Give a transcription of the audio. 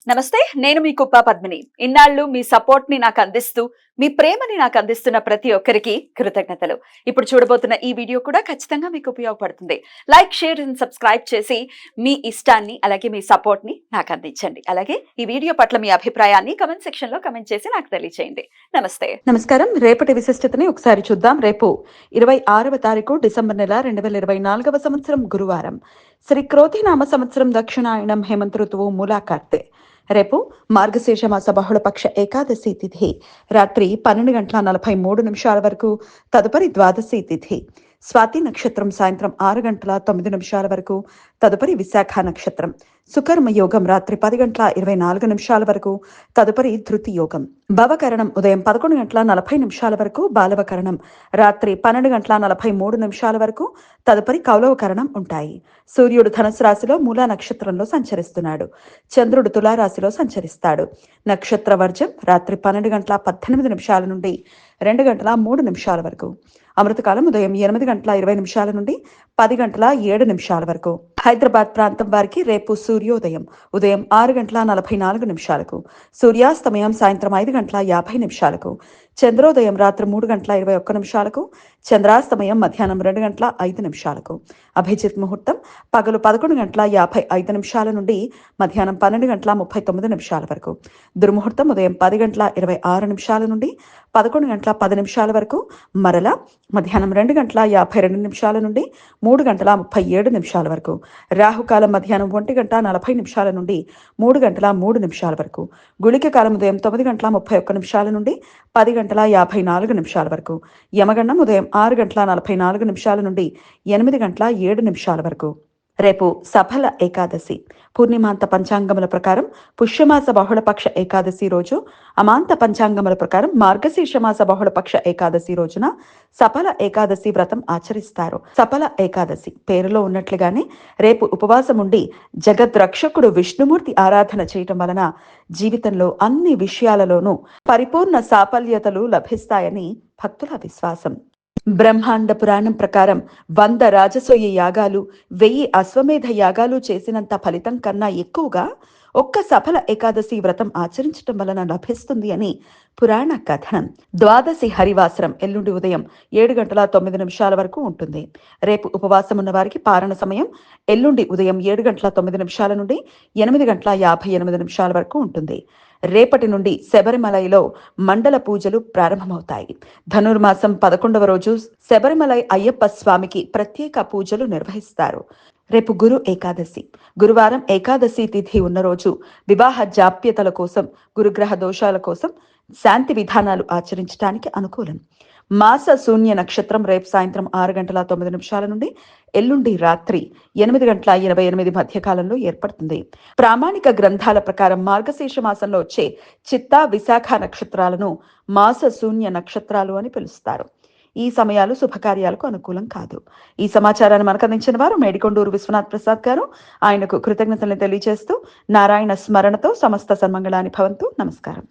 నమస్తే. నేను మీ కుప్ప పద్మిని. ఇన్నాళ్ళు మీ సపోర్ట్‌ని నాకందిస్తూ, మీ ప్రేమని నాకందిస్తున్న ప్రతి ఒక్కరికి కృతజ్ఞతలు. ఇప్పుడు చూడబోతున్న ఈ వీడియో కూడా ఖచ్చితంగా మీకు ఉపయోగపడుతుంది. లైక్, షేర్ అండ్ సబ్స్క్రైబ్ చేసి మీ ఇష్టాన్ని, అలాగే మీ సపోర్ట్‌ని నాకందించండి. అలాగే ఈ వీడియో పట్ల మీ అభిప్రాయాన్ని కామెంట్ సెక్షన్‌లో కామెంట్ చేసి నాకు తెలియజేయండి. నమస్తే. నమస్కారం. రేపటి విశిష్టతని ఒకసారి చూద్దాం. రేపు 26వ తారీఖు డిసెంబర్ నెల 2024వ సంవత్సరం గురువారం. శ్రీ క్రోధినామ సంవత్సరం దక్షిణాయనం హేమంత ఋతువు మూలాకార్తె. రేపు మార్గశీర్ష మాస బహుళపక్ష ఏకాదశి తిథి రాత్రి 12:43 వరకు, తదుపరి ద్వాదశి తిథి. స్వాతి నక్షత్రం సాయంత్రం 6:09 వరకు, తదుపరి విశాఖ నక్షత్రం. సుకర్మ యోగం రాత్రి 10:24 వరకు, తదుపరి ధృతి యోగం. భవకరణం ఉదయం 11:40 వరకు, బాలవకరణం రాత్రి 12:43 వరకు, తదుపరి కౌలవకరణం ఉంటాయి. సూర్యుడు ధనుసు రాశిలో మూలా నక్షత్రంలో సంచరిస్తున్నాడు. చంద్రుడు తులారాశిలో సంచరిస్తాడు. నక్షత్ర వర్జం రాత్రి 12:18 నుండి 2:03 వరకు. అమృతకాలం ఉదయం 8:20 నుండి 10:07 వరకు. హైదరాబాద్ ప్రాంతం వారికి రేపు సూర్యోదయం ఉదయం 6:44, సూర్యాస్తమయం సాయంత్రం 5:50, చంద్రోదయం రాత్రి 3:21, చంద్రాస్తమయం మధ్యాహ్నం 2:05. అభిజిత్ ముహూర్తం పగలు 11:55 నుండి మధ్యాహ్నం 12:39 వరకు. దుర్ముహూర్తం ఉదయం 10:26 నుండి 11:10 వరకు, మరలా మధ్యాహ్నం 2:52 నుండి 3:37 వరకు. రాహుకాలం మధ్యాహ్నం 1:40 నుండి 3:03 వరకు. గుళిక కాలం ఉదయం 9:31 నుండి 10:54 వరకు. యమగండం ఉదయం 6:44 నుండి 8:07 వరకు. రేపు సఫల ఏకాదశి. పూర్ణిమాంత పంచాంగముల ప్రకారం పుష్యమాస బహుళపక్ష ఏకాదశి రోజు, అమాంత పంచాంగముల ప్రకారం మార్గశీర్షమాస బహుళపక్ష ఏకాదశి రోజున సఫల ఏకాదశి వ్రతం ఆచరిస్తారు. సఫల ఏకాదశి పేరులో ఉన్నట్లుగానే రేపు ఉపవాసం ఉండి జగద్రక్షకుడు విష్ణుమూర్తి ఆరాధన చేయటం వలన జీవితంలో అన్ని విషయాలలోనూ పరిపూర్ణ సాఫల్యతలు లభిస్తాయని భక్తుల విశ్వాసం. బ్రహ్మాండ పురాణం ప్రకారం 100 రాజసూయ యాగాలు, 1000 అశ్వమేధ యాగాలు చేసినంత ఫలితం కన్నా ఎక్కువగా ఒక్క సఫల ఏకాదశి వ్రతం ఆచరించటం వలన లభిస్తుంది అని పురాణ కథనం. ద్వాదశి హరివాసరం ఎల్లుండి ఉదయం 7:09 వరకు ఉంటుంది. రేపు ఉపవాసం ఉన్న వారికి పారణ సమయం ఎల్లుండి ఉదయం 7:09 నుండి 8:58 వరకు ఉంటుంది. రేపటి నుండి శబరిమలలో మండల పూజలు ప్రారంభమవుతాయి. ధనుర్మాసం 11వ రోజు శబరిమలై అయ్యప్ప స్వామికి ప్రత్యేక పూజలు నిర్వహిస్తారు. రేపు గురు ఏకాదశి. గురువారం ఏకాదశి తిథి ఉన్న రోజు వివాహ జాప్యతల కోసం, గురుగ్రహ దోషాల కోసం శాంతి విధానాలు ఆచరించడానికి అనుకూలం. మాస శూన్య నక్షత్రం రేపు సాయంత్రం 6:09 నుండి ఎల్లుండి రాత్రి 8:28 మధ్య కాలంలో ఏర్పడుతుంది. ప్రామాణిక గ్రంథాల ప్రకారం మార్గశీర్ష మాసంలో వచ్చే చిత్తా, విశాఖ నక్షత్రాలను మాస శూన్య నక్షత్రాలు అని పిలుస్తారు. ఈ సమయాలు శుభకార్యాలకు అనుకూలం కాదు. ఈ సమాచారాన్ని మనకు అందించిన వారు మేడికొండూరు విశ్వనాథ్ ప్రసాద్ గారు. ఆయనకు కృతజ్ఞతలు తెలియజేస్తూ నారాయణ స్మరణతో సమస్త సన్మంగళాని భవంతు. నమస్కారం.